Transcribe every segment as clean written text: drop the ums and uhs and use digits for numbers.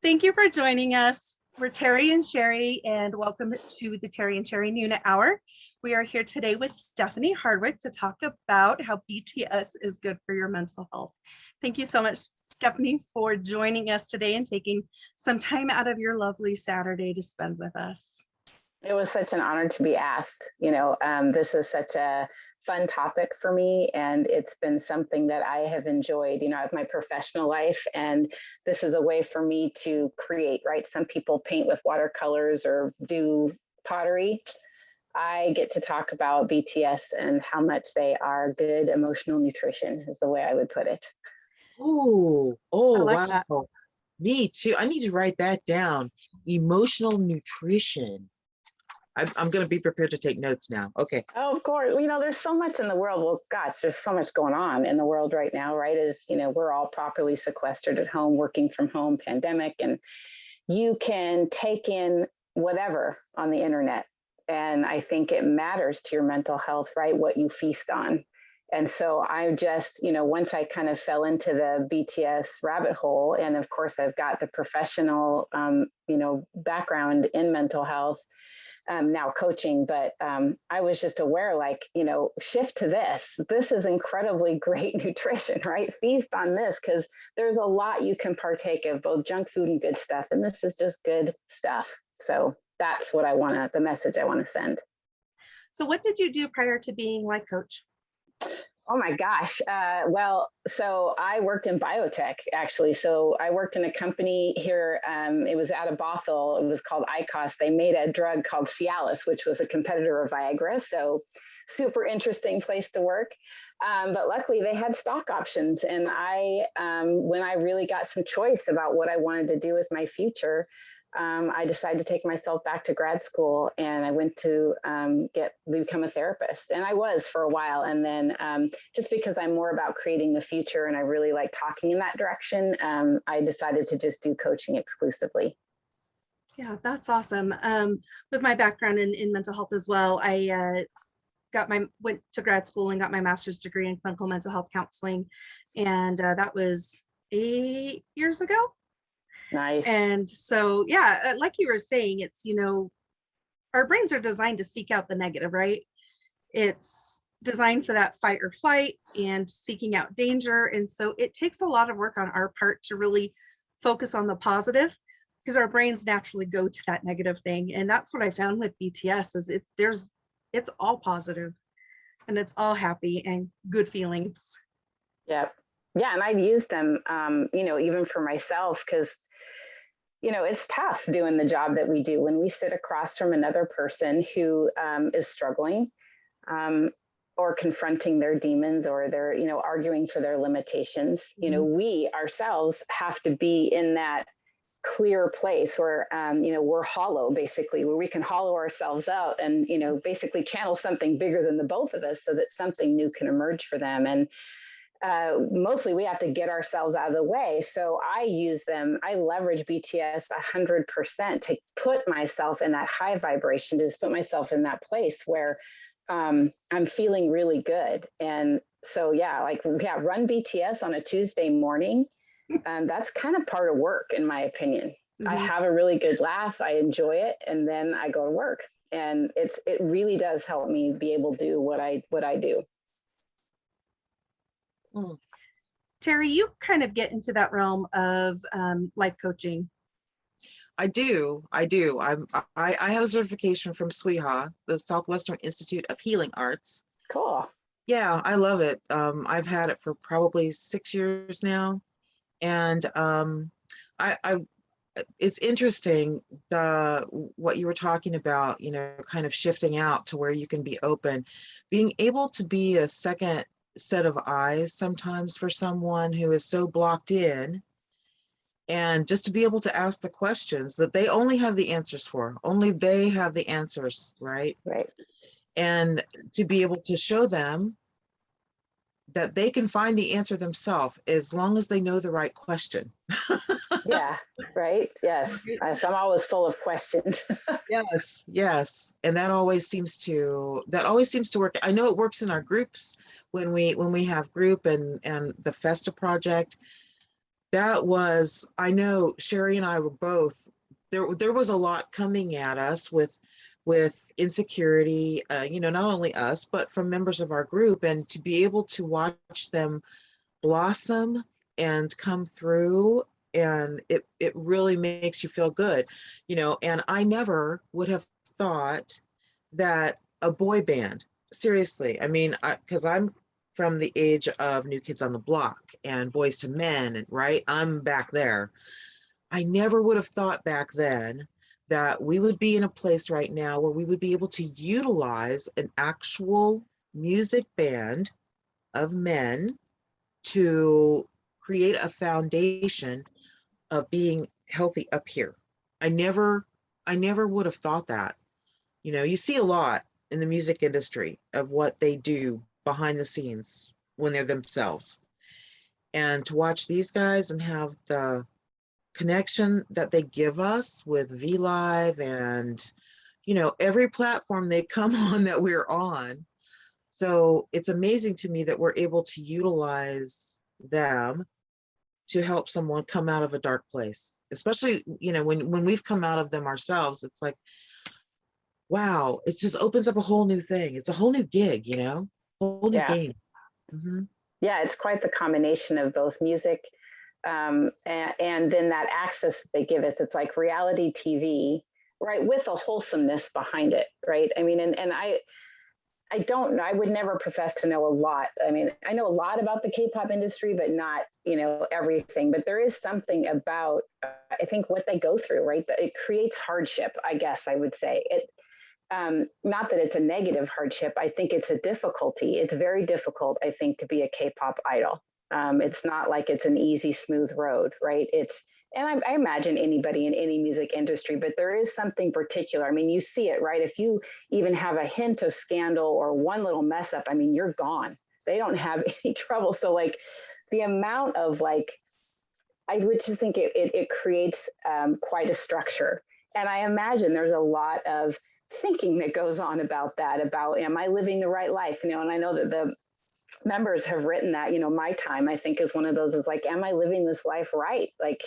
Thank you for joining us. We're Terri and Shari, and welcome to the Terri and Shari Noona Hour. We are here today with Stephanie Hardwick to talk about how BTS is good for your mental health. Thank you so much, Stephanie, for joining us today and taking some time out of your lovely Saturday to spend with us. It was such an honor to be asked. This is such a fun topic for me, and it's been something that I have enjoyed. I have my professional life, and this is a way for me to create, right? Some people paint with watercolors or do pottery. I get to talk about BTS and how much they are good emotional nutrition is the way I would put it. Oh, like wow. that. Me too. I need to write that down. Emotional nutrition. I'm going to be prepared to take notes now. Okay. Oh, of course. There's so much in the world. Well, gosh, there's so much going on in the world right now, right? We're all properly sequestered at home, working from home, pandemic, and you can take in whatever on the internet. And I think it matters to your mental health, right? What you feast on. And so I just, once I kind of fell into the BTS rabbit hole, and of course I've got the professional, background in mental health, now coaching, but I was just aware, shift to this. This is incredibly great nutrition, right? Feast on this, because there's a lot you can partake of, both junk food and good stuff. And this is just good stuff. So that's what the message I want to send. So what did you do prior to being life coach? Oh my gosh. So I worked in biotech, actually. So I worked in a company here. It was out of Bothell. It was called ICOS. They made a drug called Cialis, which was a competitor of Viagra. So super interesting place to work. But luckily they had stock options. And when I really got some choice about what I wanted to do with my future, I decided to take myself back to grad school, and I went to become a therapist. And I was for a while. And then just because I'm more about creating the future and I really like talking in that direction, I decided to just do coaching exclusively. Yeah, that's awesome. With my background in mental health as well, I went to grad school and got my master's degree in clinical mental health counseling. And that was 8 years ago. Nice. And so, yeah, like you were saying, it's, our brains are designed to seek out the negative, right? It's designed for that fight or flight and seeking out danger. And so it takes a lot of work on our part to really focus on the positive, because our brains naturally go to that negative thing. And that's what I found with BTS is it's all positive and it's all happy and good feelings. Yep. Yeah. And I've used them, even for myself, because it's tough doing the job that we do when we sit across from another person who is struggling or confronting their demons, or they're, arguing for their limitations. Mm-hmm. We ourselves have to be in that clear place where, we're hollow, basically, where we can hollow ourselves out and, basically channel something bigger than the both of us so that something new can emerge for them. And mostly we have to get ourselves out of the way. So I leverage BTS 100% to put myself in that high vibration, to just put myself in that place where I'm feeling really good. And so, run BTS on a Tuesday morning. That's kind of part of work, in my opinion. Mm-hmm. I have a really good laugh. I enjoy it. And then I go to work, and it really does help me be able to do what I do. Terri, you kind of get into that realm of life coaching. I do. I have a certification from SWIHA, the Southwestern Institute of Healing Arts. Cool. Yeah, I love it. I've had it for probably 6 years now. And it's interesting, what you were talking about, kind of shifting out to where you can be open, being able to be a second set of eyes sometimes for someone who is so blocked in, and just to be able to ask the questions that they only have the answers for. Only they have the answers, right? Right. And to be able to show them that they can find the answer themselves as long as they know the right question. Yeah, right. Yes. I'm always full of questions. Yes. And that always seems to work. I know it works in our groups when we have group and the Festa project. that was, I know Sherry and I were both, there was a lot coming at us with insecurity, not only us, but from members of our group, and to be able to watch them blossom and come through, and it really makes you feel good, and I never would have thought that a boy band, seriously, I mean, because I'm from the age of New Kids on the Block and Boys to Men, and right, I'm back there. I never would have thought back then that we would be in a place right now where we would be able to utilize an actual music band of men to create a foundation of being healthy up here. I never would have thought that. You see a lot in the music industry of what they do behind the scenes when they're themselves. And to watch these guys and have the connection that they give us with V Live and, every platform they come on that we're on. So it's amazing to me that we're able to utilize them to help someone come out of a dark place, especially, when we've come out of them ourselves. It's like, wow, it just opens up a whole new thing. It's a whole new gig, whole new Yeah. game. Mm-hmm. Yeah, it's quite the combination of both music and then that access that they give us. It's like reality TV, right, with a wholesomeness behind it, right? I mean, and I don't know, I would never profess to know a lot. I mean, I know a lot about the K-pop industry, but not, everything. But there is something about, I think, what they go through, right? It creates hardship, I guess I would say. Not that it's a negative hardship. I think it's a difficulty. It's very difficult, I think, to be a K-pop idol. It's not like it's an easy, smooth road, right? And I imagine anybody in any music industry, but there is something particular. I mean, you see it, right? If you even have a hint of scandal or one little mess up, I mean, you're gone. They don't have any trouble. So like the amount of I would just think it creates quite a structure. And I imagine there's a lot of thinking that goes on about that, about, am I living the right life? And I know that the members have written that, my time, I think, is one of those, is like, am I living this life right? Like,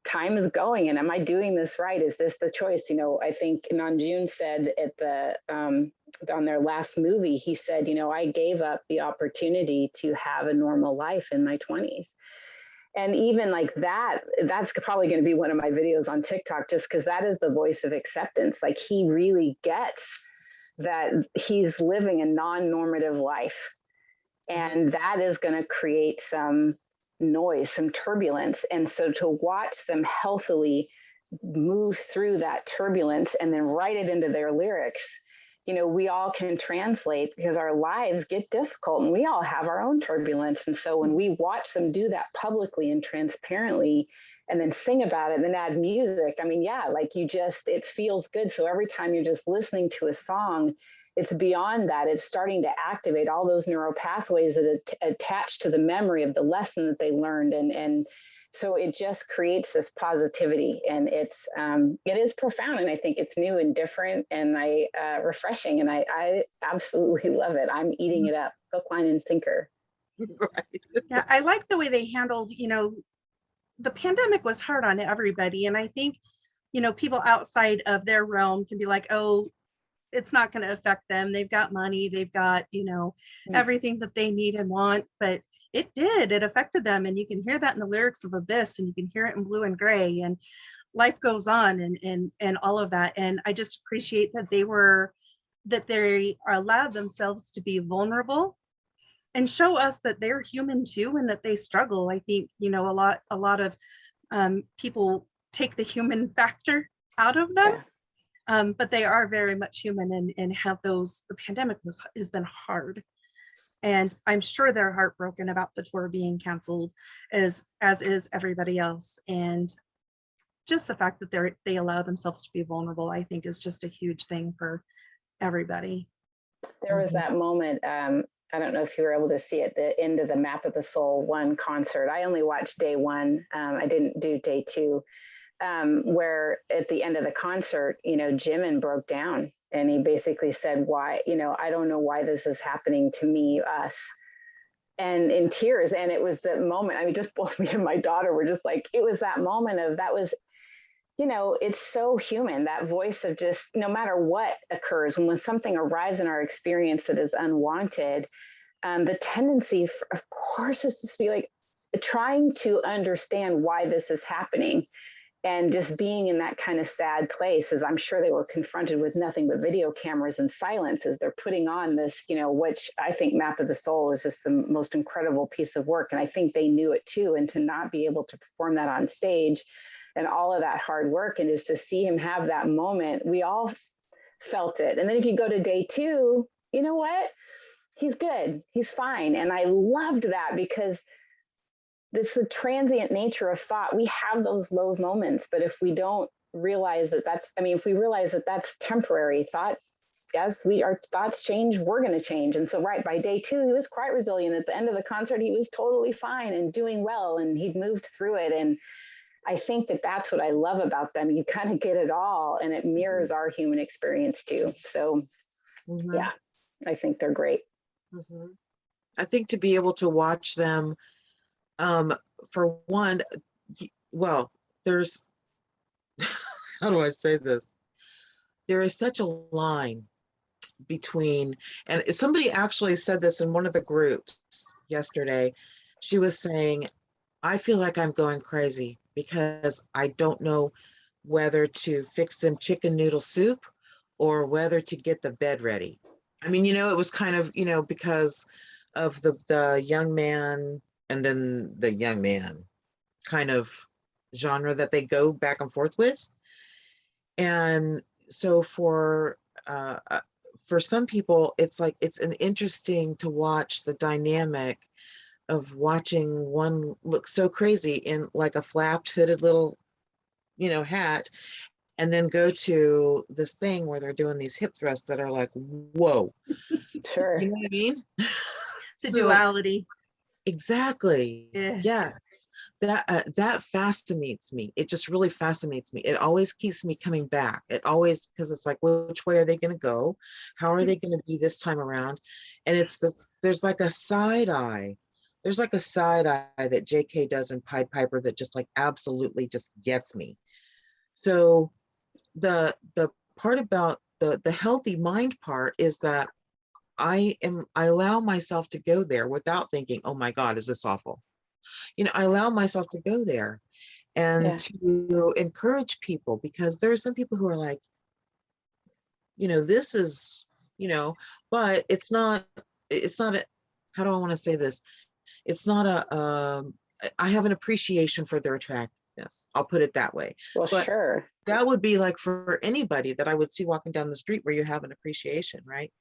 time is going, and am I doing this right? Is this the choice? I think Namjoon said at on their last movie, he said, I gave up the opportunity to have a normal life in my 20s. And even like that's probably going to be one of my videos on TikTok, just because that is the voice of acceptance. Like, he really gets that he's living a non-normative life. And that is going to create some noise, some turbulence. And so to watch them healthily move through that turbulence and then write it into their lyrics, we all can translate, because our lives get difficult and we all have our own turbulence. And so when we watch them do that publicly and transparently, and then sing about it and then add music, I mean, yeah, like it feels good. So every time you're just listening to a song, it's beyond that. It's starting to activate all those neural pathways that attach to the memory of the lesson that they learned. And so it just creates this positivity, and it is profound. And I think it's new and different and refreshing. And I absolutely love it. I'm eating it up, hook, line, and sinker. Right. Yeah, I like the way they handled, the pandemic was hard on everybody. And I think, people outside of their realm can be like, oh, it's not going to affect them. They've got money, they've got, everything that they need and want, but it did, it affected them. And you can hear that in the lyrics of Abyss, and you can hear it in Blue and Gray, and life goes on, and all of that. And I just appreciate that they allowed themselves to be vulnerable and show us that they're human too, and that they struggle. I think, a lot of people take the human factor out of them. Yeah. But they are very much human, and have the pandemic has been hard. And I'm sure they're heartbroken about the tour being canceled, as is everybody else. And just the fact that they allow themselves to be vulnerable, I think, is just a huge thing for everybody. There was that moment, I don't know if you were able to see it, the end of the Map of the Soul 1 concert. I only watched day 1. I didn't do day 2. Where at the end of the concert, Jimin broke down, and he basically said, why, I don't know why this is happening to me, us. and in tears. And it was the moment, I mean, just both me and my daughter were just like, it was that moment of, that was, you know, it's so human, that voice of just, no matter what occurs, when something arrives in our experience that is unwanted, the tendency, of course, is to be like trying to understand why this is happening, and just being in that kind of sad place, as I'm sure they were confronted with nothing but video cameras and silence as they're putting on this, you know, which I think Map of the Soul is just the most incredible piece of work. And I think they knew it too. And to not be able to perform that on stage and all of that hard work, and just to see him have that moment, we all felt it. And then if you go to day 2, you know what? He's good. He's fine. And I loved that, because this the transient nature of thought. We have those low moments, but if we don't realize that that's, I mean, if we realize that that's temporary thought, as our thoughts change, we're going to change. And so, right, by day 2, he was quite resilient. At the end of the concert, he was totally fine and doing well, and he'd moved through it. And I think that that's what I love about them. You kind of get it all, and it mirrors our human experience too. So, yeah, I think they're great. I think to be able to watch them, for one, well, there's, how do I say this? There is such a line between, and somebody actually said this in one of the groups yesterday. She was saying, I feel like I'm going crazy because I don't know whether to fix them chicken noodle soup or whether to get the bed ready. I mean, you know, it was kind of, you know, because of the young man and then the young man kind of genre that they go back and forth with. And so for some people, it's like, it's an interesting to watch the dynamic of watching one look so crazy in like a flapped hooded little, you know, hat, and then go to this thing where they're doing these hip thrusts that are like, whoa. Sure. You know what I mean? The So, duality. exactly. Yeah. Yes. That fascinates me. It just really fascinates me. It always keeps me coming back. It always, because it's like, which way are they going to go? How are they going to be this time around? And it's there's like a side eye. There's like a side eye that JK does in Pied Piper that just like absolutely just gets me. So the part about the healthy mind part is that I allow myself to go there without thinking, oh my God, is this awful? You know, I allow myself to go there and to encourage people, because there are some people who are like, you know, this is, you know, but it's not a, how do I want to say this? It's not I have an appreciation for their attractiveness. I'll put it that way. Well, But sure. that would be like for anybody that I would see walking down the street, where you have an appreciation, right?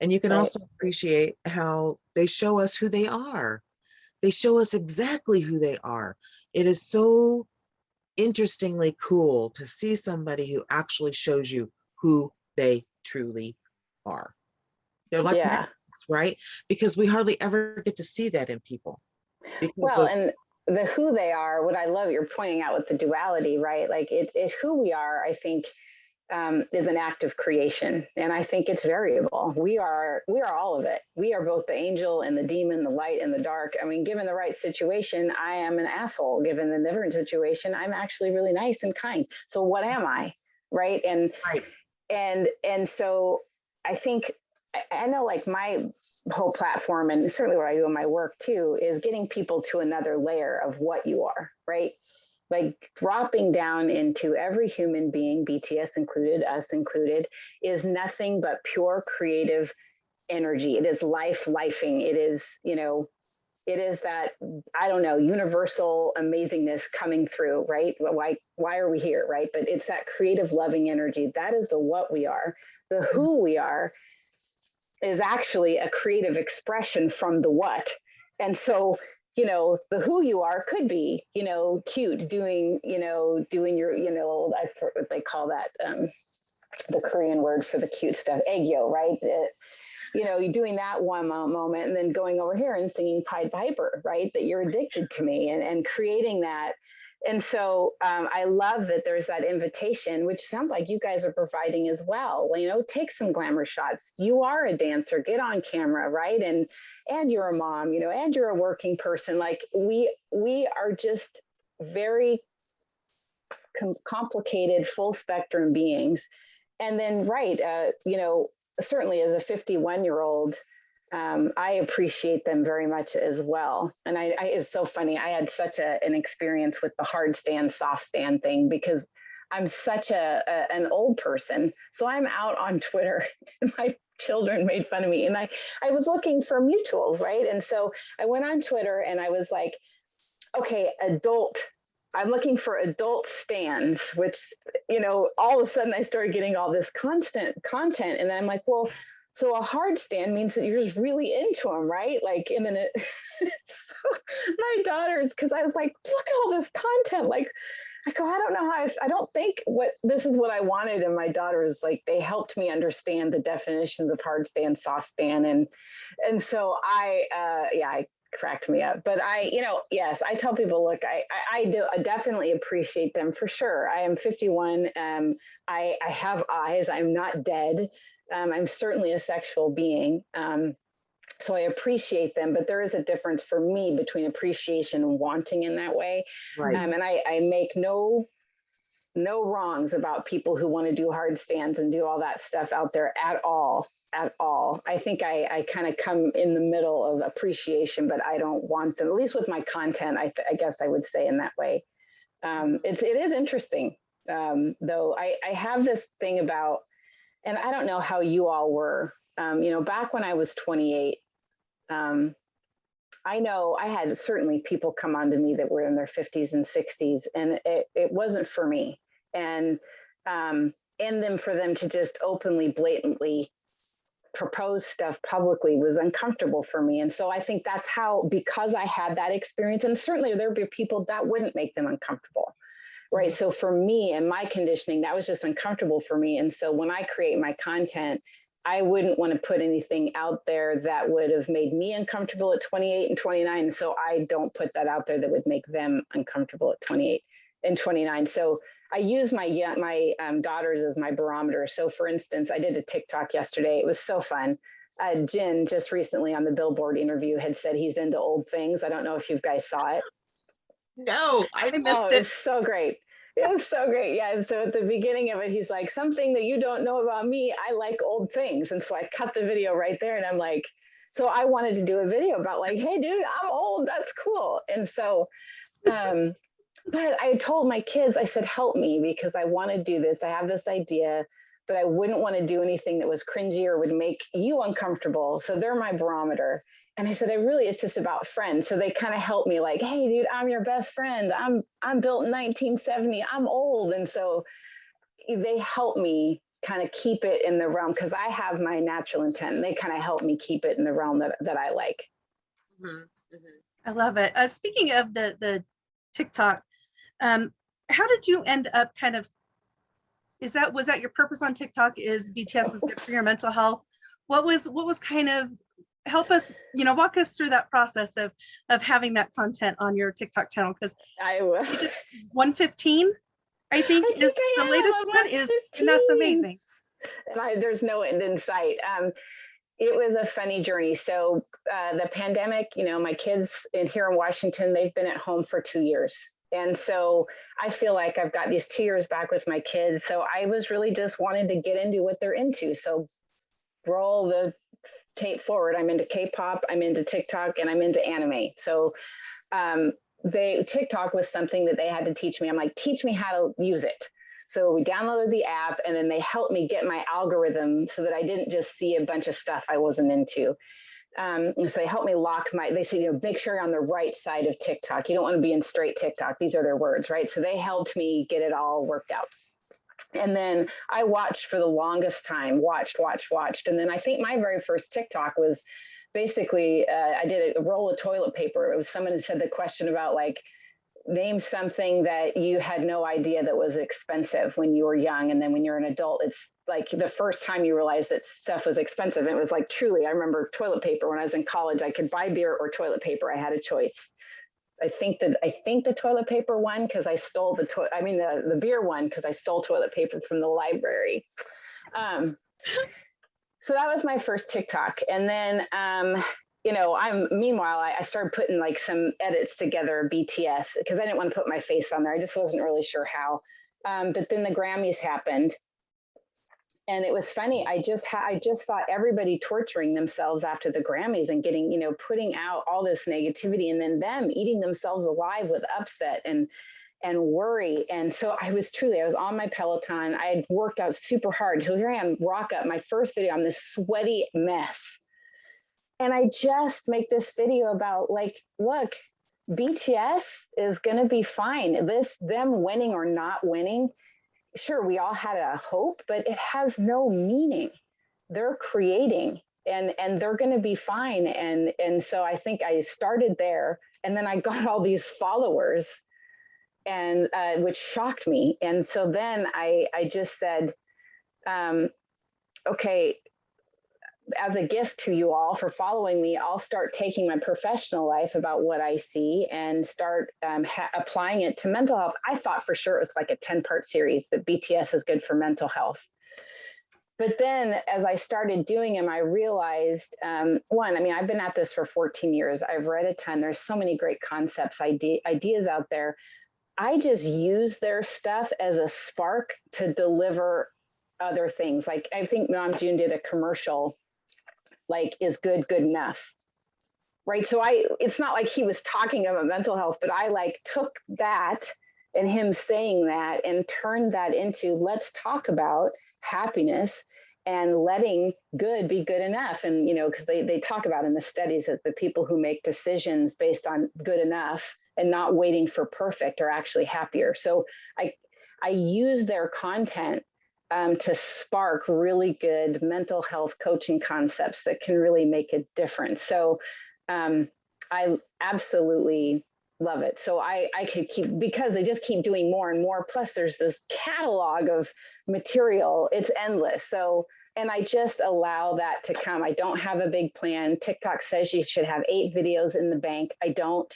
And you can Right. also appreciate how they show us who they are. They show us exactly who they are. It is so interestingly cool to see somebody who actually shows you who they truly are. They're like Yeah. magnets, right? Because we hardly ever get to see that in people. Because Well, and the who they are, what I love, you're pointing out with the duality, right? Like it's who we are, I think, is an act of creation. And I think it's variable. We are all of it. We are both the angel and the demon, the light and the dark. I mean, given the right situation, I am an asshole. Given the different situation, I'm actually really nice and kind. So what am I? Right. right. And so I think, I know, like, my whole platform, and certainly what I do in my work too, is getting people to another layer of what you are, right? Like dropping down into every human being, BTS included, us included, is nothing but pure creative energy. It is lifing. It is, you know, it is that, I don't know, universal amazingness coming through, right? Why are we here, right? But it's that creative, loving energy. That is the what we are. The who we are is actually a creative expression from the what. And so, you know, the who you are could be, you know, cute, doing your, you know, I forget what they call that, the Korean word for the cute stuff, aegyo, right? You know, you're doing that one moment and then going over here and singing Pied Piper, right? That you're addicted to me, and creating that. And so I love that there's that invitation, which sounds like you guys are providing as well. You know, take some glamour shots. You are a dancer, get on camera, right? And you're a mom, you know, and you're a working person. Like we are just very complicated, full spectrum beings. And then, right, you know, certainly as a 51-year-old, I appreciate them very much as well. And it's so funny. I had such an experience with the hard stand, soft stand thing, because I'm such an old person. So I'm out on Twitter and my children made fun of me. And I was looking for mutuals, right? And so I went on Twitter and I was like, okay, I'm looking for adult stands, which, you know, all of a sudden I started getting all this constant content. And then I'm like, well, so a hard stand means that you're just really into them, right? Like, and then so my daughters, because I was like, look at all this content. Like, I go, I don't know how, I don't think this is what I wanted. And my daughters, like, they helped me understand the definitions of hard stand, soft stand. And so I cracked me up. But you know, yes, I tell people, look, I definitely appreciate them for sure. I am 51. I have eyes. I'm not dead. I'm certainly a sexual being. So I appreciate them, but there is a difference for me between appreciation and wanting in that way. Right. And I make no wrongs about people who want to do hard stands and do all that stuff out there at all. I think I kind of come in the middle of appreciation, but I don't want them, at least with my content, I guess I would say in that way. It is interesting, though. I have this thing about, and I don't know how you all were, you know, back when I was 28, I know I had certainly people come on to me that were in their 50s and 60s, and it wasn't for me. And then for them to just openly, blatantly propose stuff publicly was uncomfortable for me. And so I think that's how, because I had that experience, and certainly there'd be people that wouldn't make them uncomfortable. Right. So for me and my conditioning, that was just uncomfortable for me. And so when I create my content, I wouldn't want to put anything out there that would have made me uncomfortable at 28 and 29. So I don't put that out there that would make them uncomfortable at 28 and 29. So I use my daughters as my barometer. So for instance, I did a TikTok yesterday. It was so fun. Jin just recently on the Billboard interview had said he's into old things. I don't know if you guys saw it. No, I missed it. It's so great. It was so great. Yeah. And so at the beginning of it, he's like, something that you don't know about me, I like old things. And so I cut the video right there. And I'm like, so I wanted to do a video about like, hey, dude, I'm old. That's cool. And so, but I told my kids, I said, help me, because I want to do this. I have this idea, but I wouldn't want to do anything that was cringy or would make you uncomfortable. So they're my barometer. And I said, it's just about friends. So they kind of helped me like, hey, dude, I'm your best friend. I'm built in 1970. I'm old. And so they help me kind of keep it in the realm, because I have my natural intent, and they kind of help me keep it in the realm that I like. Mm-hmm. Mm-hmm. I love it. Speaking of the TikTok, how did you end up kind of, was that your purpose on TikTok, is BTS is good for your mental health? What was kind of, help us, you know, walk us through that process of having that content on your TikTok channel? Because I will. 115, I think is the latest one is, and that's amazing. And there's no end in sight. It was a funny journey. So the pandemic, you know, my kids here in Washington, they've been at home for 2 years. And so I feel like I've got these 2 years back with my kids. So I was really just wanting to get into what they're into. So roll the tape forward. I'm into K-pop, I'm into TikTok, and I'm into anime. So TikTok was something that they had to teach me. I'm like, teach me how to use it. So we downloaded the app, and then they helped me get my algorithm so that I didn't just see a bunch of stuff I wasn't into. So they helped me they say, you know, make sure you're on the right side of TikTok. You don't want to be in straight TikTok. These are their words, right? So they helped me get it all worked out. And then I watched for the longest time, watched. And then I think my very first TikTok was basically, I did a roll of toilet paper. It was someone who said the question about like, name something that you had no idea that was expensive when you were young. And then when you're an adult, it's like the first time you realized that stuff was expensive. It was like, truly, I remember toilet paper when I was in college, I could buy beer or toilet paper. I had a choice. I think the toilet paper one, because I stole the beer one, because I stole toilet paper from the library. So that was my first TikTok. And then, meanwhile, I started putting like some edits together of BTS, because I didn't want to put my face on there. I just wasn't really sure how. But then the Grammys happened. And it was funny. I just saw everybody torturing themselves after the Grammys and getting, putting out all this negativity, and then them eating themselves alive with upset and worry. And so I was on my Peloton. I had worked out super hard. So here I am, rock up, my first video. I'm this sweaty mess. And I just make this video about like, look, BTS is going to be fine. Them winning or not winning, sure, we all had a hope, but it has no meaning. They're creating and they're going to be fine. And so I think I started there, and then I got all these followers, and which shocked me. And so then I just said, okay, as a gift to you all for following me, I'll start taking my professional life about what I see and start applying it to mental health. I thought for sure it was like a 10-part series that BTS is good for mental health. But then as I started doing them, I realized, I've been at this for 14 years. I've read a ton. There's so many great concepts, ideas out there. I just use their stuff as a spark to deliver other things. Like I think Mom June did a commercial, like, is good enough, right? So it's not like he was talking about mental health, but I like took that and him saying that and turned that into, let's talk about happiness and letting good be good enough. And, because they talk about in the studies that the people who make decisions based on good enough and not waiting for perfect are actually happier. So I use their content to spark really good mental health coaching concepts that can really make a difference. So I absolutely love it. So I could keep, because they just keep doing more and more. Plus there's this catalog of material. It's endless. So, and I just allow that to come. I don't have a big plan. TikTok says you should have 8 videos in the bank. I don't.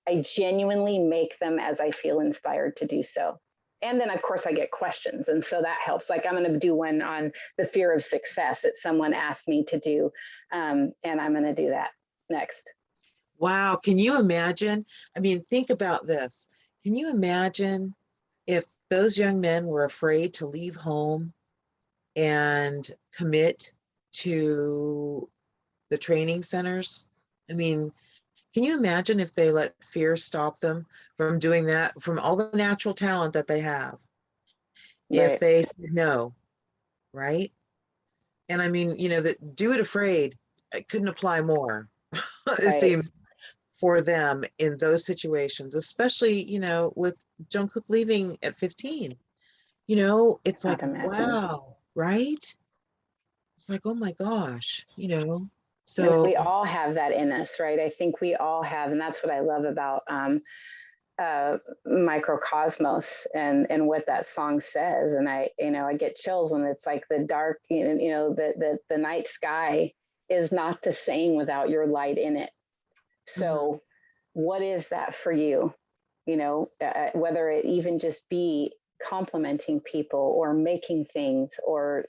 I genuinely make them as I feel inspired to do so. And then, of course, I get questions. And so that helps. Like, I'm going to do one on the fear of success that someone asked me to do. And I'm going to do that next. Wow. Can you imagine? I mean, think about this. Can you imagine if those young men were afraid to leave home and commit to the training centers? I mean, can you imagine if they let fear stop them from doing that, from all the natural talent that they have? Right. If they said no, right? And I mean, that do it afraid, it couldn't apply more, it Right. seems, for them in those situations, especially, with Jungkook leaving at 15. It's like, wow, right? It's like, oh my gosh, And so we all have that in us, right? I think we all have, and that's what I love about Microcosmos and what that song says. And I get chills when it's like the dark, the night sky is not the same without your light in it. So what is that for you? Whether it even just be complimenting people or making things or,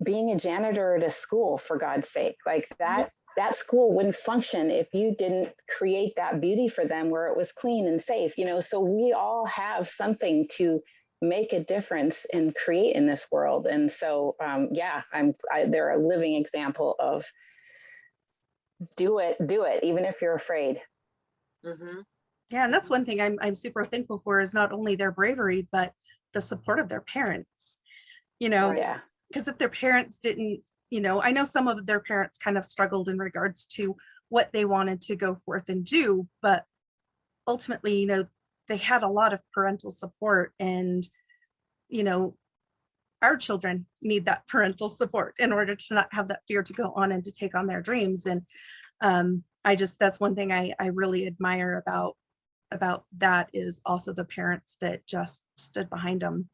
being a janitor at a school, for God's sake, like that school wouldn't function if you didn't create that beauty for them where it was clean and safe, so we all have something to make a difference and create in this world. And so, they're a living example of do it, even if you're afraid. Yeah, and that's one thing I'm super thankful for, is not only their bravery, but the support of their parents, Yeah. because if their parents didn't, I know some of their parents kind of struggled in regards to what they wanted to go forth and do, but ultimately, they had a lot of parental support, and, our children need that parental support in order to not have that fear to go on and to take on their dreams. And that's one thing I really admire about that, is also the parents that just stood behind them.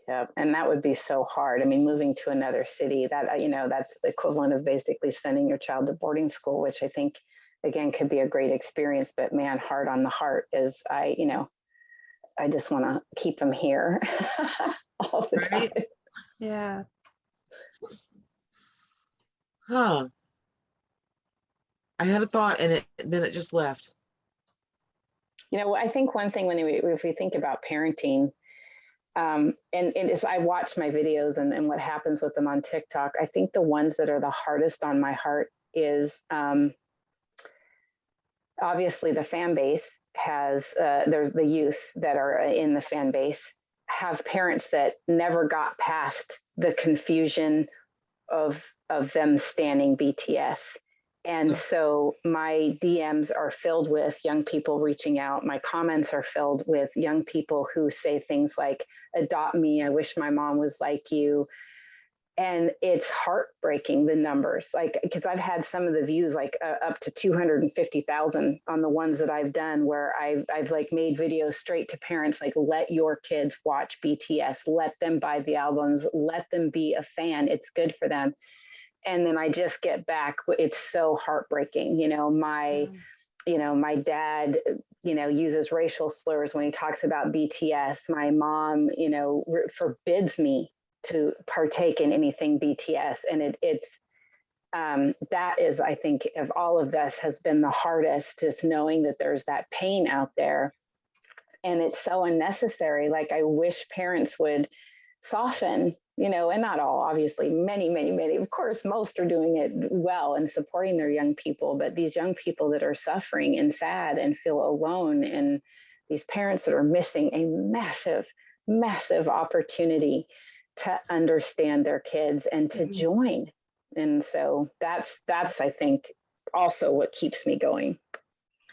Yeah, and that would be so hard. I mean, moving to another city, that that's the equivalent of basically sending your child to boarding school, which I think again, could be a great experience. But man, hard on the heart is I just want to keep them here all the Right? time. Yeah. Huh. I had a thought and then it just left. I think one thing if we think about parenting, and as I watch my videos and what happens with them on TikTok, I think the ones that are the hardest on my heart is obviously the fan base has, there's the youth that are in the fan base have parents that never got past the confusion of them standing BTS. And so my DMs are filled with young people reaching out. My comments are filled with young people who say things like, adopt me. I wish my mom was like you. And it's heartbreaking, the numbers, like, because I've had some of the views like up to 250,000 on the ones that I've done, where I've like made videos straight to parents, like, let your kids watch BTS, let them buy the albums, let them be a fan. It's good for them. And then I just get back, it's so heartbreaking. My dad, uses racial slurs when he talks about BTS. My mom, forbids me to partake in anything BTS. And it's that is, I think, of all of this has been the hardest, just knowing that there's that pain out there. And it's so unnecessary. Like, I wish parents would soften, and not all, obviously, many, of course, most are doing it well and supporting their young people, but these young people that are suffering and sad and feel alone, and these parents that are missing a massive opportunity to understand their kids and to join. And so that's, I think, also what keeps me going.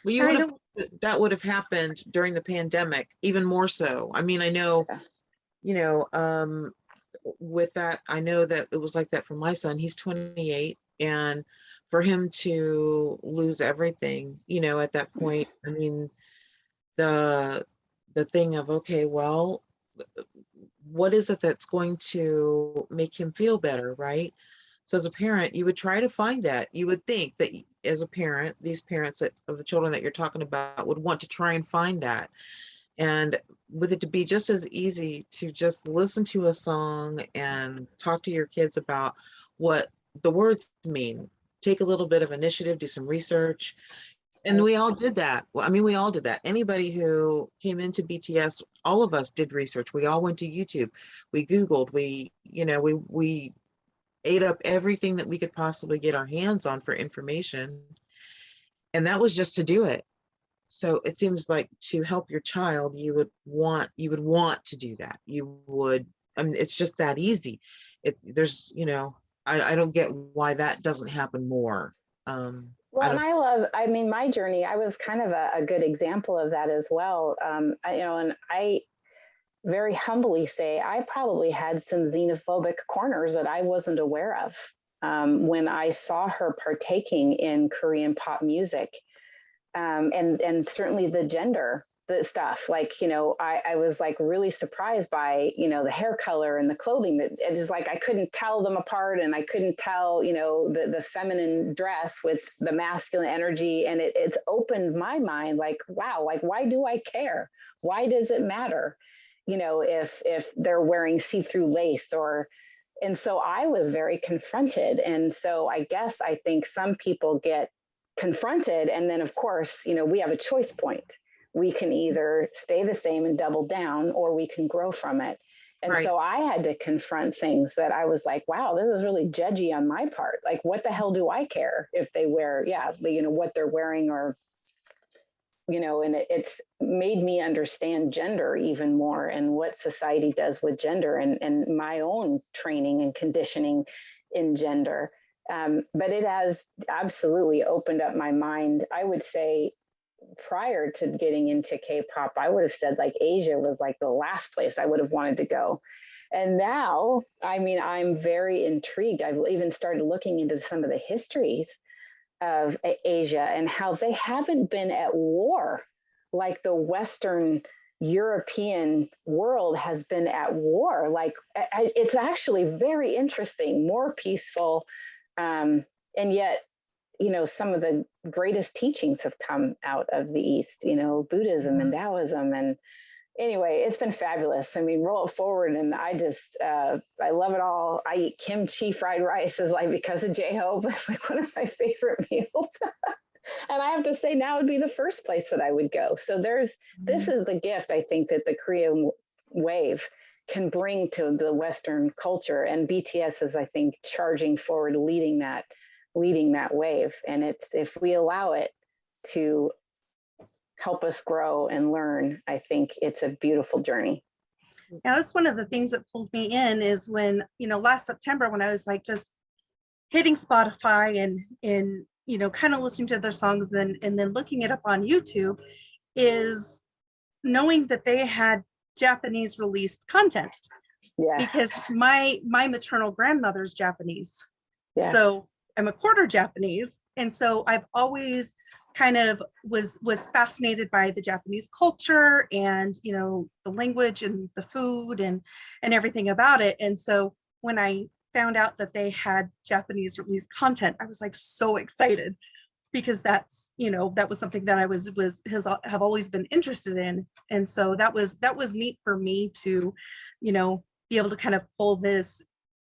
Well, you would have that would have happened during the pandemic, even more so. I mean, I know, with that, I know that it was like that for my son. He's 28, and for him to lose everything, at that point, I mean, the thing of, okay, well, what is it that's going to make him feel better, right? So as a parent, you would try to find that. You would think that as a parent, these parents of the children that you're talking about would want to try and find that. And with it to be just as easy to just listen to a song and talk to your kids about what the words mean, take a little bit of initiative, do some research. And we all did that. Well, I mean, we all did that. Anybody who came into BTS, all of us did research. We all went to YouTube. We Googled, we ate up everything that we could possibly get our hands on for information. And that was just to do it. So it seems like to help your child, you would want to do that. You would, I mean, it's just that easy. There's, I don't get why that doesn't happen more. Well, and I mean, my journey, I was kind of a good example of that as well. And I very humbly say, I probably had some xenophobic corners that I wasn't aware of when I saw her partaking in Korean pop music. And certainly the gender, the stuff, like, I was like really surprised by, the hair color and the clothing, that it is like, I couldn't tell them apart, and I couldn't tell, the feminine dress with the masculine energy. And it's opened my mind, like, wow, like, why do I care? Why does it matter? If they're wearing see-through lace and so I was very confronted. And so I think some people get confronted, and then of course, we have a choice point. We can either stay the same and double down, or we can grow from it. And Right. So I had to confront things that I was like, wow, this is really judgy on my part. Like, what the hell do I care if they wear, what they're wearing, or, and it's made me understand gender even more, and what society does with gender, and my own training and conditioning in gender. But it has absolutely opened up my mind. I would say prior to getting into K-pop, I would have said like Asia was like the last place I would have wanted to go. And now, I mean, I'm very intrigued. I've even started looking into some of the histories of Asia and how they haven't been at war like the Western European world has been at war. Like, it's actually very interesting, more peaceful. And yet some of the greatest teachings have come out of the East, Buddhism and Taoism. And anyway, it's been fabulous. I mean, roll it forward, and I just, I love it all. I eat kimchi fried rice is like, because of J-Hope, it's like one of my favorite meals. And I have to say, now would be the first place that I would go. So this is the gift, I think, that the Korean wave can bring to the Western culture. And BTS is, I think, charging forward, leading that wave. And it's, if we allow it to help us grow and learn, I think it's a beautiful journey. Yeah, that's one of the things that pulled me in is when, last September, when I was like just hitting Spotify and kind of listening to their songs and then looking it up on YouTube, is knowing that they had Japanese released content. Yeah. Because my maternal grandmother's Japanese. Yeah. So I'm a quarter Japanese. And so I've always kind of was fascinated by the Japanese culture and, the language and the food and everything about it. And so when I found out that they had Japanese released content, I was like so excited, because that's, that was something that I have always been interested in. And so that was neat for me to, be able to kind of pull this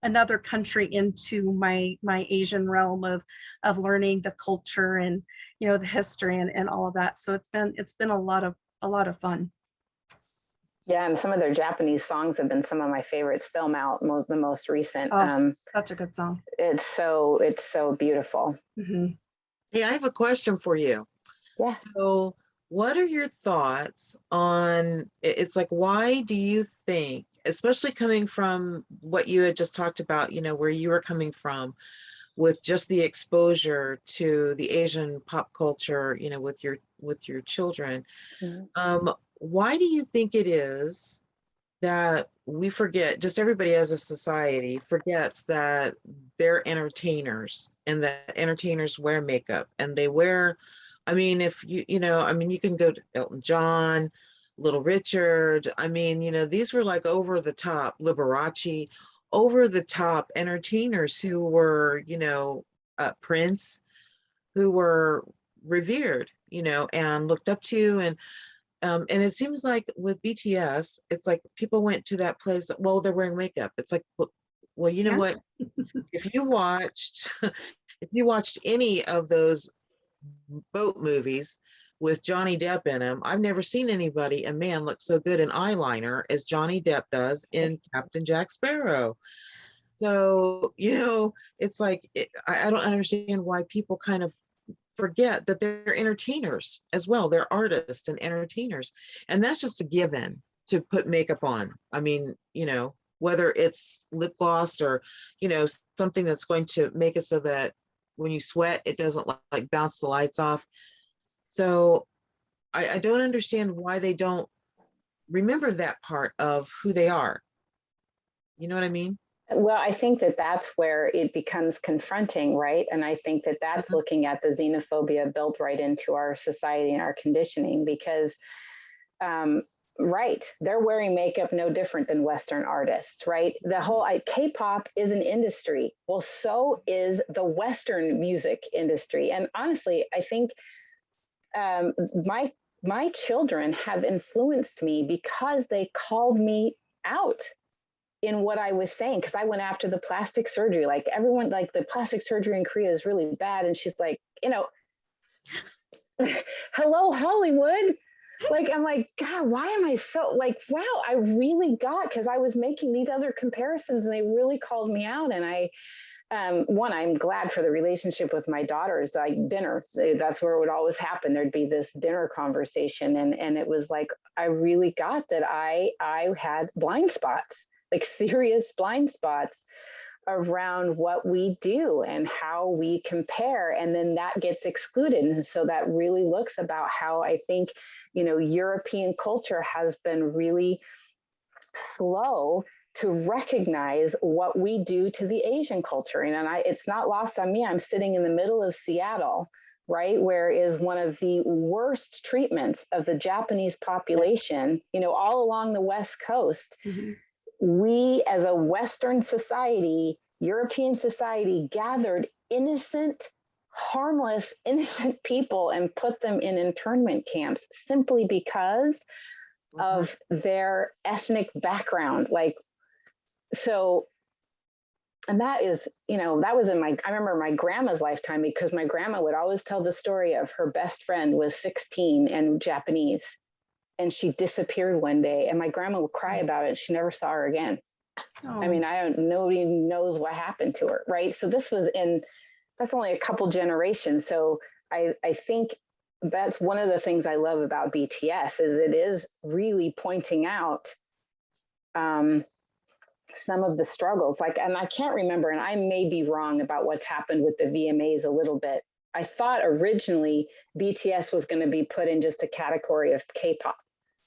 another country into my Asian realm of learning the culture and, the history and all of that. So it's been a lot of fun. Yeah, and some of their Japanese songs have been some of my favorites. Film Out, the most recent. Such a good song. It's so beautiful. Mm-hmm. Hey, I have a question for you. Yeah. So what are your thoughts on, it's like, why do you think, especially coming from what you had just talked about, where you were coming from with just the exposure to the Asian pop culture, with your children, why do you think it is that we forget, just everybody as a society forgets that they're entertainers and that entertainers wear makeup and they wear, if you can go to Elton John, Little Richard. These were like over the top, Liberace, over the top entertainers who were, Prince, who were revered, and looked up to. And it seems like with BTS, it's like people went to that place, well, they're wearing makeup. It's like, well, you know what? If you watched any of those boat movies with Johnny Depp in them, I've never seen a man look so good in eyeliner as Johnny Depp does in Captain Jack Sparrow. So, it's like, I don't understand why people kind of forget that they're entertainers as well. They're artists and entertainers. And that's just a given to put makeup on. Whether it's lip gloss or, something that's going to make it so that when you sweat, it doesn't like bounce the lights off. So I don't understand why they don't remember that part of who they are. You know what I mean? Well, I think that that's where it becomes confronting, right? And I think that that's looking at the xenophobia built right into our society and our conditioning, because, right, they're wearing makeup no different than Western artists, right? The whole K-pop is an industry. Well, so is the Western music industry. And honestly, I think my children have influenced me because they called me out in what I was saying, because I went after the plastic surgery. Like everyone, like the plastic surgery in Korea is really bad. And she's like, hello, Hollywood. Like, I'm like, God, why am I so like, wow, I really got, because I was making these other comparisons and they really called me out. And I'm glad for the relationship with my daughters, like dinner. That's where it would always happen. There'd be this dinner conversation. And it was like, I really got that I had blind spots, like serious blind spots around what we do and how we compare. And then that gets excluded. And so that really looks about how I think, European culture has been really slow to recognize what we do to the Asian culture. And it's not lost on me. I'm sitting in the middle of Seattle, right, where is one of the worst treatments of the Japanese population, all along the West Coast. Mm-hmm. We, as a Western society, European society, gathered innocent harmless, innocent people and put them in internment camps simply because of their ethnic background. Like, so, and that is, that was I remember my grandma's lifetime, because my grandma would always tell the story of her best friend was 16 and Japanese, and she disappeared one day, and my grandma would cry about it. She never saw her again. Oh. I mean, nobody knows what happened to her, right? So that's only a couple generations. So I think that's one of the things I love about BTS, is it is really pointing out some of the struggles. Like, and I can't remember, and I may be wrong about what's happened with the VMAs a little bit. I thought originally BTS was going to be put in just a category of K-pop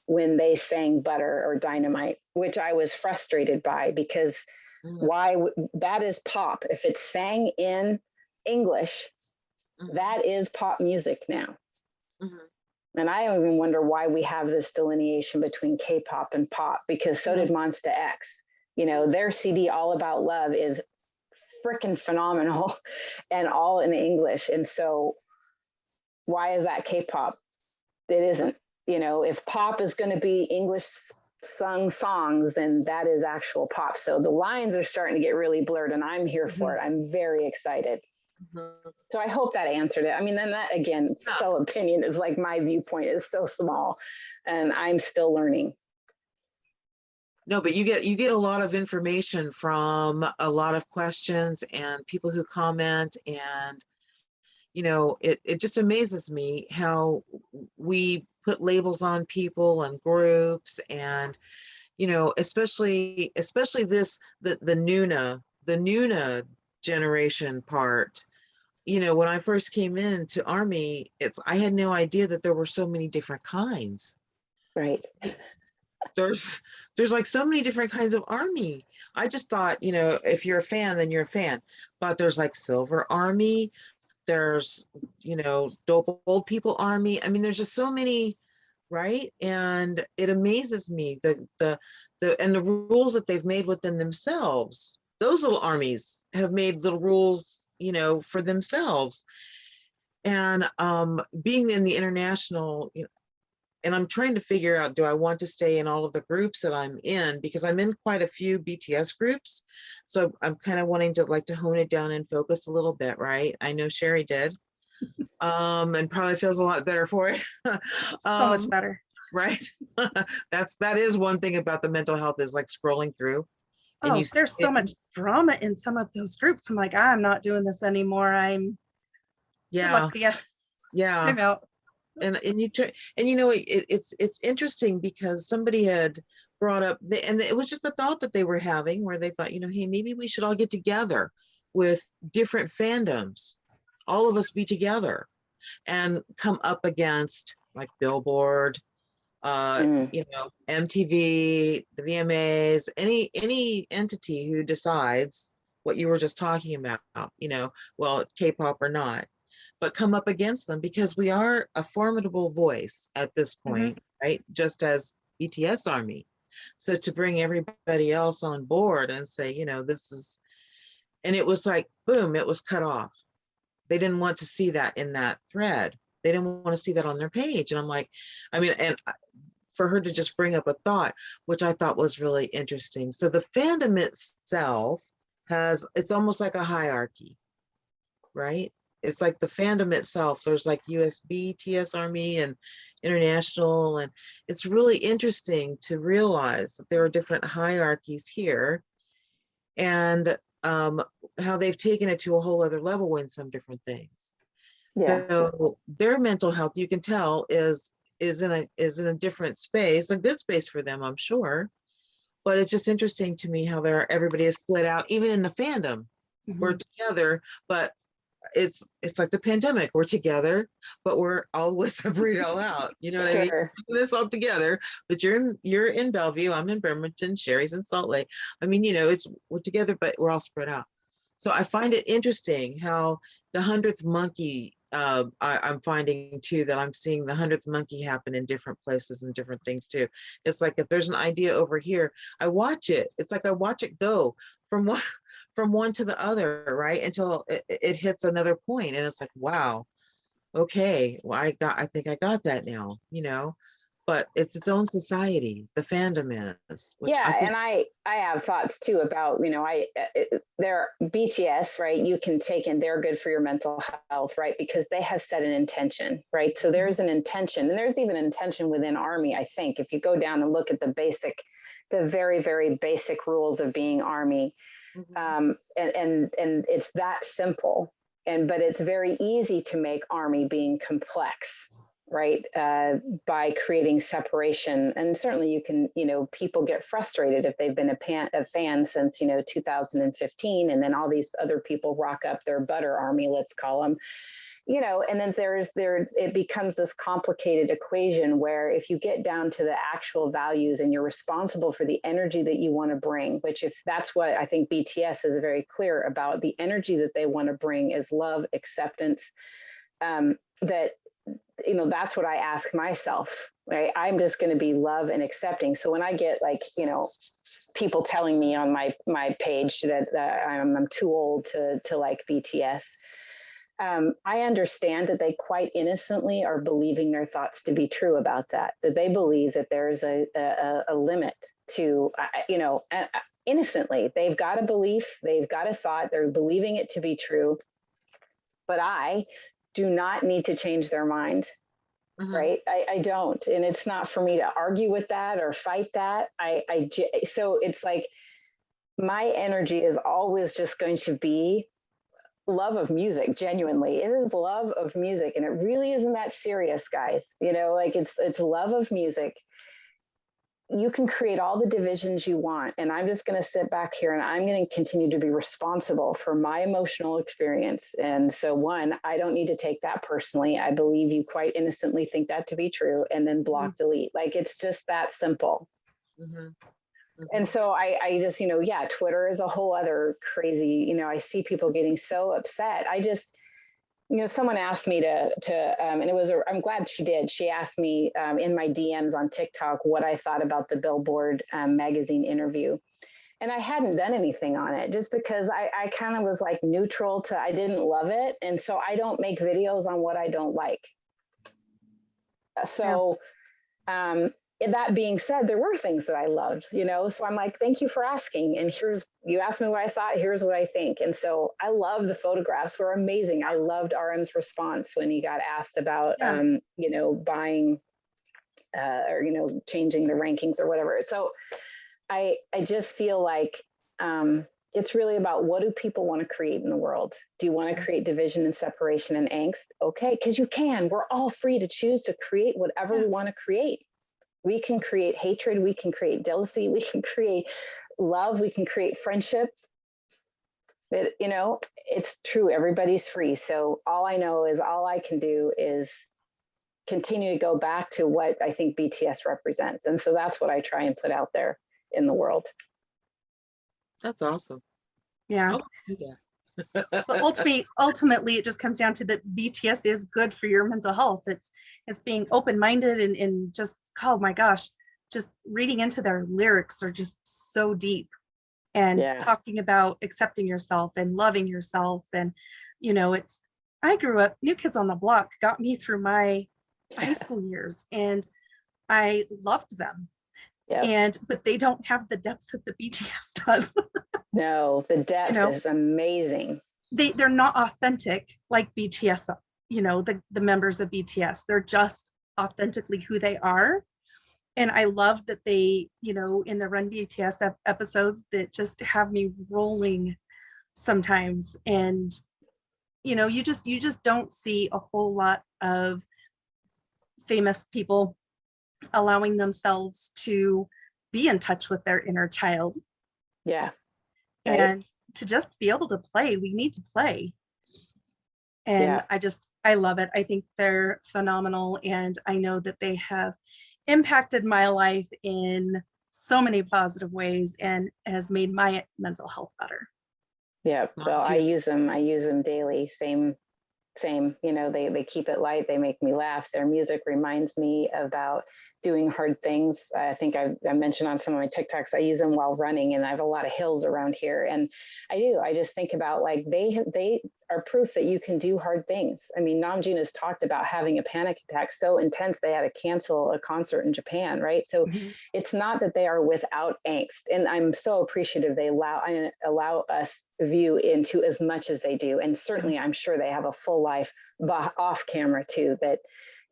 when they sang Butter or Dynamite, which I was frustrated by, because that is pop. If it's sang in English, that is pop music now. And I don't even wonder why we have this delineation between K-pop and pop, because so did Monsta X. Their CD All About Love is freaking phenomenal and all in English. And so why is that K-pop? It isn't. If pop is going to be English sung songs, then that is actual pop. So the lines are starting to get really blurred, and I'm here for it. I'm very excited. So I hope that answered it. I mean, then that, again, still opinion is like, my viewpoint is so small and I'm still learning. No, but you get a lot of information from a lot of questions and people who comment, and it just amazes me how we put labels on people and groups, and especially the Noona generation part. When I first came into Army, I had no idea that there were so many different kinds. Right. There's like so many different kinds of Army. I just thought, if you're a fan, then you're a fan. But there's like Silver Army, there's, Dope Old People Army. I mean, there's just so many, right? And it amazes me and the rules that they've made within themselves. Those little armies have made little rules, for themselves. And being in the international, and I'm trying to figure out, do I want to stay in all of the groups that I'm in? Because I'm in quite a few BTS groups. So I'm kind of wanting to hone it down and focus a little bit, right? I know Sherry did. And probably feels a lot better for it. So much better. Right. that is one thing about the mental health, is like scrolling through. And there's so much drama in some of those groups. I'm like, I'm not doing this anymore. I'm I'm out. And it's interesting, because somebody had brought up and it was just a thought that they were having, where they thought, hey, maybe we should all get together with different fandoms, all of us be together and come up against like Billboard, MTV, the VMAs, any entity who decides what you were just talking about, well, K-pop or not, but come up against them, because we are a formidable voice at this point, right? Just as BTS Army. So to bring everybody else on board and say, this is, and it was like, boom, it was cut off. They didn't want to see that in that thread. They didn't want to see that on their page. And I'm like, and for her to just bring up a thought, which I thought was really interesting. So the fandom itself it's almost like a hierarchy, right? It's like the fandom itself, there's like USB, TS Army, and international. And it's really interesting to realize that there are different hierarchies here, and how they've taken it to a whole other level in some different things. Yeah. So their mental health, you can tell, is in a different space, a good space for them, I'm sure. But it's just interesting to me how everybody is split out, even in the fandom. We're together, but it's like the pandemic. We're together, but we're always separated all out. You know what I mean? We're this all together, but you're in Bellevue, I'm in Bremerton, Sherry's in Salt Lake. I mean, we're together, but we're all spread out. So I find it interesting how the 100th monkey, I'm finding too, that I'm seeing the 100th monkey happen in different places and different things too. It's like, if there's an idea over here, I watch it. It's like I watch it go from from one to the other, right? Until it hits another point and it's like, wow, okay, well, I think I got that now, but it's its own society, the fandom is, which I Yeah, think, and I have thoughts too about, they're BTS, right? You can take in, they're good for your mental health, right? Because they have set an intention, right? So there's an intention, and there's even an intention within Army, I think. If you go down and look at the very, very basic rules of being Army, Mhm. and it's that simple. But it's very easy to make Army being complex, right? By creating separation. And certainly you can, people get frustrated if they've been a fan since, 2015, and then all these other people rock up their butter Army, let's call them, and then it becomes this complicated equation where if you get down to the actual values and you're responsible for the energy that you want to bring, which, if that's what I think BTS is very clear about, the energy that they want to bring is love, acceptance, that, that's what I ask myself, right? I'm just going to be love and accepting. So when I get people telling me on my page that I'm too old to like BTS, I understand that they quite innocently are believing their thoughts to be true about that they believe that there's a limit to, innocently, they've got a belief, they've got a thought, they're believing it to be true, but I do not need to change their mind. Mhm. Right. I don't. And it's not for me to argue with that or fight that. So it's like my energy is always just going to be love of music. Genuinely, it is love of music, and it really isn't that serious, guys. It's love of music. You can create all the divisions you want, and I'm just going to sit back here and I'm going to continue to be responsible for my emotional experience. And so, one, I don't need to take that personally. I believe you quite innocently think that to be true, and then block, delete. Like, it's just that simple. Mhm. And Mhm. so I just, yeah, Twitter is a whole other crazy, I see people getting so upset. I just, someone asked me and I'm glad she did. She asked me in my DMs on TikTok what I thought about the Billboard magazine interview. And I hadn't done anything on it just because I kind of was like neutral to, I didn't love it. And so I don't make videos on what I don't like. Yeah. So, that being said, there were things that I loved, so I'm like, thank you for asking. And you asked me what I thought, here's what I think. And so I love the photographs were amazing. I loved RM's response when he got asked about, Yeah. buying, or, changing the rankings or whatever. So I just feel like, it's really about, what do people want to create in the world? Do you want to create division and separation and angst? Okay, because you can. We're all free to choose to create whatever we want to create. We can create hatred, we can create jealousy, we can create love, we can create friendship. It's true, everybody's free. So all I can do is continue to go back to what I think BTS represents. And so that's what I try and put out there in the world. That's awesome. Yeah. I'll do that. But ultimately, it just comes down to that BTS is good for your mental health. It's being open-minded and just, oh my gosh, just reading into their lyrics are just so deep, and Yeah. talking about accepting yourself and loving yourself. And I grew up, New Kids on the Block got me through my high school years, and I loved them. Yep. But they don't have the depth that the BTS does. No, the depth is amazing. They're not authentic like BTS, the members of BTS. They're just authentically who they are. And I love that they, in the Run BTS episodes that just have me rolling sometimes. And you just don't see a whole lot of famous people allowing themselves to be in touch with their inner child. Yeah. Right. And to just be able to play, we need to play. And Yeah. I love it. I think they're phenomenal. And I know that they have impacted my life in so many positive ways and has made my mental health better. Yeah. Well, I use them daily. Same same, you know, they keep it light. They make me laugh. Their music reminds me about doing hard things. I think I mentioned on some of my TikToks, I use them while running, and I have a lot of hills around here. And I just think about like, they are proof that you can do hard things. I mean, Namjoon has talked about having a panic attack so intense they had to cancel a concert in Japan, right? So it's not that they are without angst. And I'm so appreciative they allow us view into as much as they do. And certainly I'm sure they have a full life off camera too, that,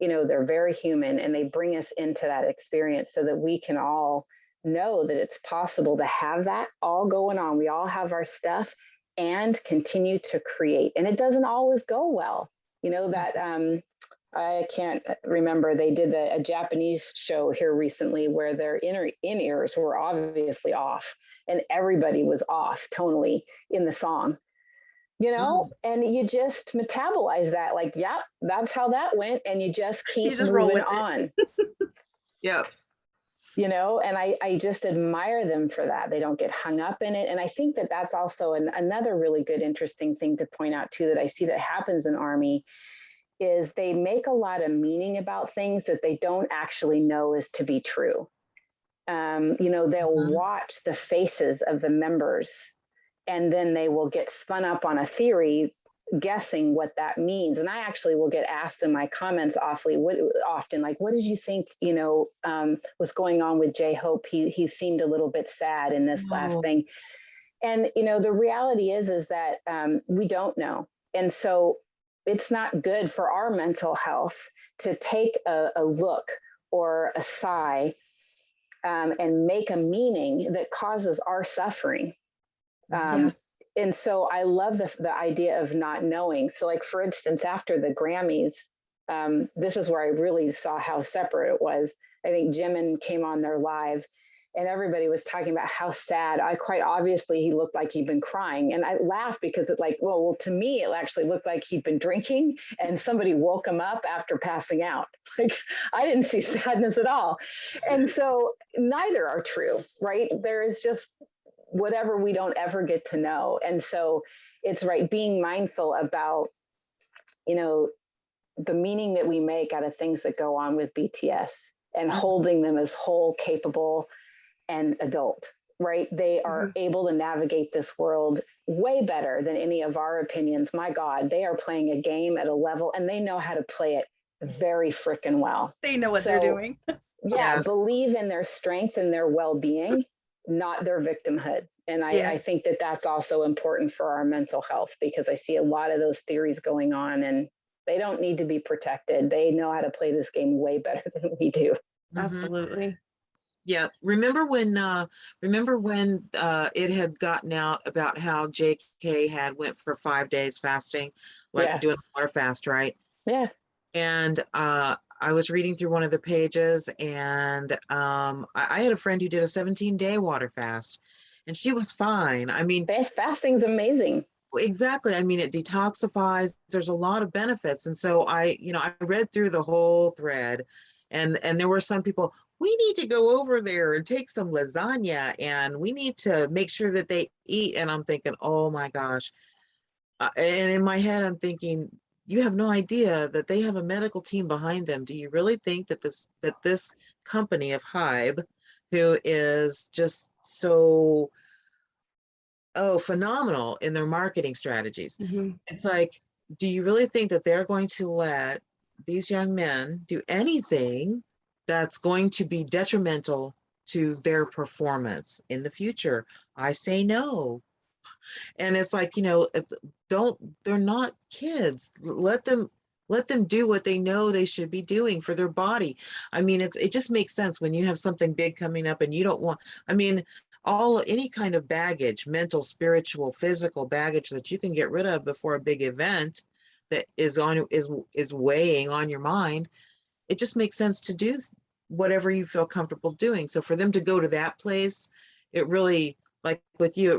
you know, they're very human, and they bring us into that experience so that we can all know that it's possible to have that all going on. We all have our stuff and continue to create. And it doesn't always go well. You know, that I can't remember, they did a Japanese show here recently where their in-ears were obviously off, and everybody was off tonally in the song. You know, and you just metabolize that, like, yep, that's how that went. And you just keep moving on. Yep. You know, and I just admire them for that. They don't get hung up in it. And I think that that's also another really good, interesting thing to point out too, that I see that happens in Army, is they make a lot of meaning about things that they don't actually know is to be true. You know, they'll watch the faces of the members, and then they will get spun up on a theory, guessing what that means. And I actually will get asked in my comments often, like, what did you think, you know, was going on with J-Hope? He seemed a little bit sad in this last thing. And, you know, the reality is that we don't know. And so it's not good for our mental health to take a look or a sigh and make a meaning that causes our suffering. And so I love the idea of not knowing. So like, for instance, after the Grammys, this is where I really saw how separate it was. I think Jimin came on there live, and everybody was talking about how sad. Quite obviously, he looked like he'd been crying. And I laughed because it's like, well, to me, it actually looked like he'd been drinking and somebody woke him up after passing out. Like, I didn't see sadness at all. And so neither are true, right? There is just whatever we don't ever get to know. And so it's right, being mindful about, you know, the meaning that we make out of things that go on with BTS, and holding them as whole, capable, and adult, right? They are able to navigate this world way better than any of our opinions. My God, they are playing a game at a level, and they know how to play it very freaking well. They know what they're doing. Yeah, believe in their strength and their well-being, not their victimhood. And I think that that's also important for our mental health, because I see a lot of those theories going on, and they don't need to be protected. They know how to play this game way better than we do. Absolutely. Yeah. Remember when it had gotten out about how JK had went for 5 days fasting, like doing a water fast, right? Yeah. And I was reading through one of the pages, and I had a friend who did a 17-day water fast, and she was fine. I mean, fasting's amazing. Exactly. I mean, it detoxifies. There's a lot of benefits. And so I read through the whole thread, and there were some people, we need to go over there and take some lasagna, and we need to make sure that they eat. And I'm thinking, oh my gosh. And in my head, I'm thinking, you have no idea that they have a medical team behind them. Do you really think that this company of Hybe, who is just so phenomenal in their marketing strategies, it's like, do you really think that they're going to let these young men do anything that's going to be detrimental to their performance in the future? I say no. And it's like, you know, they're not kids. Let them do what they know they should be doing for their body. I mean, it just makes sense when you have something big coming up and you don't want, I mean, any kind of baggage, mental, spiritual, physical baggage that you can get rid of before a big event that is weighing on your mind. It just makes sense to do whatever you feel comfortable doing. So for them to go to that place, it really, like with you,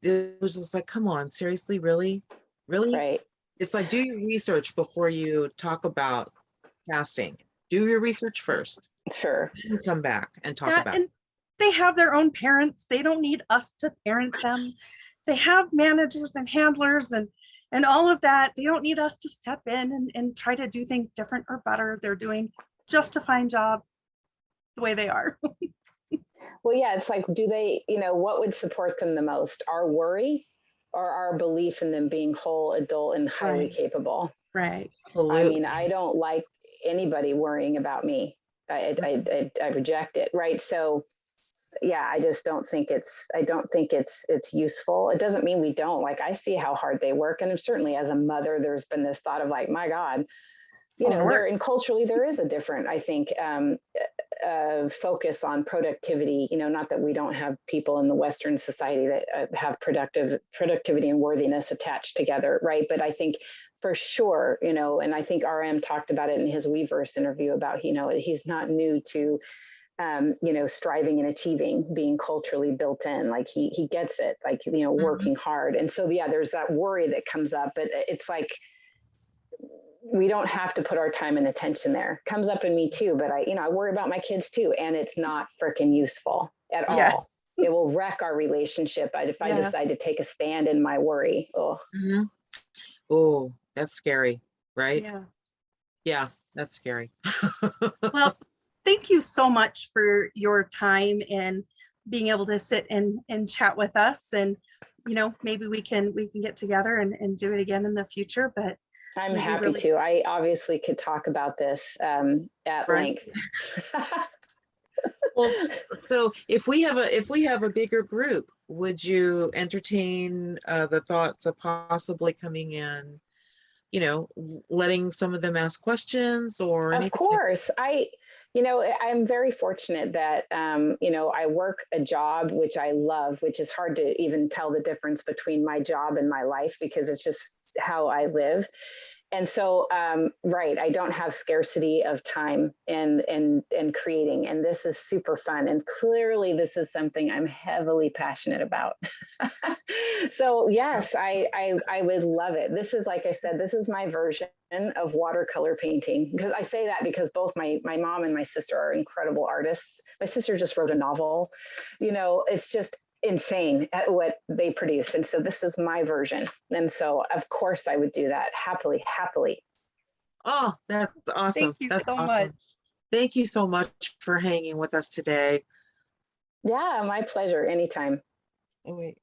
it was just like, come on, seriously, really? Right. It's like, do your research before you talk about fasting. Do your research first. Sure. Then come back and talk about it. They have their own parents. They don't need us to parent them. They have managers and handlers, and And all of that, they don't need us to step in and try to do things different or better. They're doing just a fine job the way they are. Well, yeah, it's like, do they, what would support them the most? Our worry or our belief in them being whole, adult, and highly Right. capable? Right. I mean, I don't like anybody worrying about me. I reject it. Right. So yeah, I just don't think it's useful. It doesn't mean we don't. Like, I see how hard they work. And certainly as a mother, there's been this thought of like, my God, and culturally there is a different, I think, focus on productivity. Not that we don't have people in the Western society that have productivity and worthiness attached together, right? But I think for sure, and I think RM talked about it in his Weverse interview about, he's not new to, striving and achieving, being culturally built in. Like he gets it, like, working hard. And so, yeah, there's that worry that comes up, but it's like, we don't have to put our time and attention there. Comes up in me too, but I worry about my kids too, and it's not freaking useful at all. It will wreck our relationship if I decide to take a stand in my worry. Oh, Oh, that's scary, right? Yeah. Yeah, that's scary. Well, thank you so much for your time and being able to sit and chat with us. And, maybe we can get together and do it again in the future, but I'm happy to. I obviously could talk about this at length. Well, so if we have a bigger group, would you entertain the thoughts of possibly coming in, letting some of them ask questions or anything? Of course. I'm very fortunate that, I work a job which I love, which is hard to even tell the difference between my job and my life because it's just how I live. And so, right, I don't have scarcity of time and creating, and this is super fun. And clearly this is something I'm heavily passionate about. So yes, I would love it. This is, like I said, this is my version of watercolor painting, because I say that because both my mom and my sister are incredible artists. My sister just wrote a novel. It's just insane at what they produce. And so this is my version. And so of course I would do that happily. Oh, that's awesome. Thank you That's so awesome. much. Thank you so much for hanging with us today. Yeah, my pleasure. Anytime. Oh, wait.